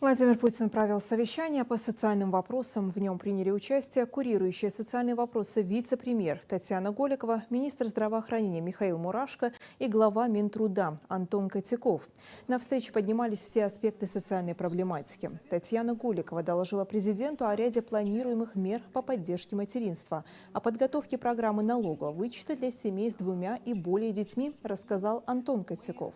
Владимир Путин провел совещание по социальным вопросам. В нем приняли участие курирующие социальные вопросы вице-премьер Татьяна Голикова, министр здравоохранения Михаил Мурашко и глава Минтруда Антон Котяков. На встрече поднимались все аспекты социальной проблематики. Татьяна Голикова доложила президенту о ряде планируемых мер по поддержке материнства. О подготовке программы налогового вычета для семей с 2 и более детьми рассказал Антон Котяков.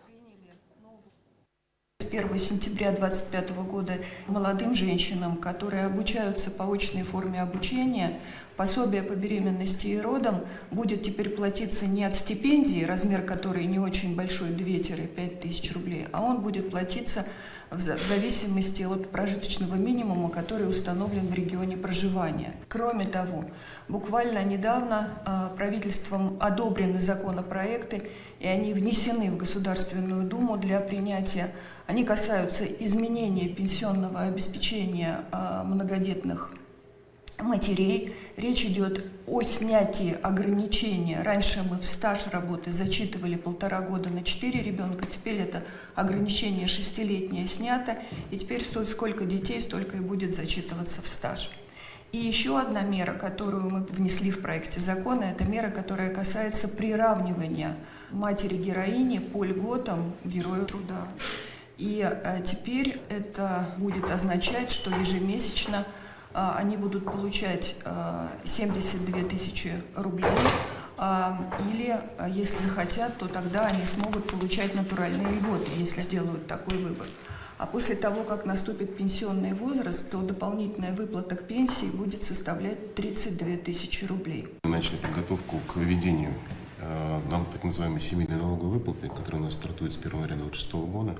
С 1 сентября 2025 года молодым женщинам, которые обучаются по очной форме обучения, пособие по беременности и родам будет теперь платиться не от стипендии, размер которой не очень большой, 2-5 тысяч рублей, а он будет платиться в зависимости от прожиточного минимума, который установлен в регионе проживания. Кроме того, буквально недавно правительством одобрены законопроекты, и они внесены в Государственную Думу для принятия. Они касаются изменения пенсионного обеспечения многодетных матерей. Речь идет о снятии ограничения. Раньше мы в стаж работы зачитывали 1,5 года на 4 ребенка, теперь это ограничение 6-летнее снято, и теперь сколько детей, столько и будет зачитываться в стаж. И еще одна мера, которую мы внесли в проекте закона, это мера, которая касается приравнивания матери-героини по льготам Герою труда. И теперь это будет означать, что ежемесячно они будут получать 72 тысячи рублей, или, если захотят, то тогда они смогут получать натуральные льготы, если сделают такой выбор. А после того, как наступит пенсионный возраст, то дополнительная выплата к пенсии будет составлять 32 тысячи рублей. Мы начали подготовку к введению так называемой семейной налоговой выплаты, которая у нас стартует с 1 января 2026 года.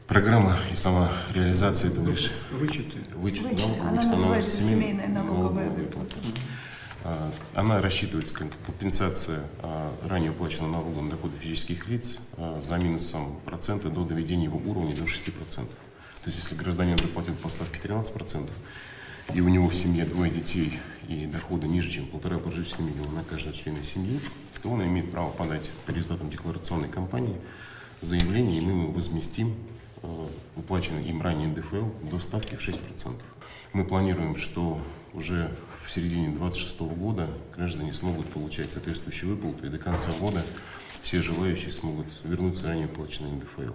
Программа и сама реализация этого вычеты. Она называется семейная налоговая выплата. Она рассчитывается как компенсация ранее уплаченного налога на доходы физических лиц за минусом процента до доведения его уровня до 6%. То есть если гражданин заплатил по ставке 13%, и у него в семье 2 детей и доходы ниже, чем 1,5 прожиточного минимума на каждого члена семьи, то он имеет право подать по результатам декларационной кампании заявление, и мы ему возместим уплаченный им ранее НДФЛ до ставки в 6%. Мы планируем, что уже в середине 2026 года граждане смогут получать соответствующие выплаты, и до конца года все желающие смогут вернуть ранее уплаченный НДФЛ.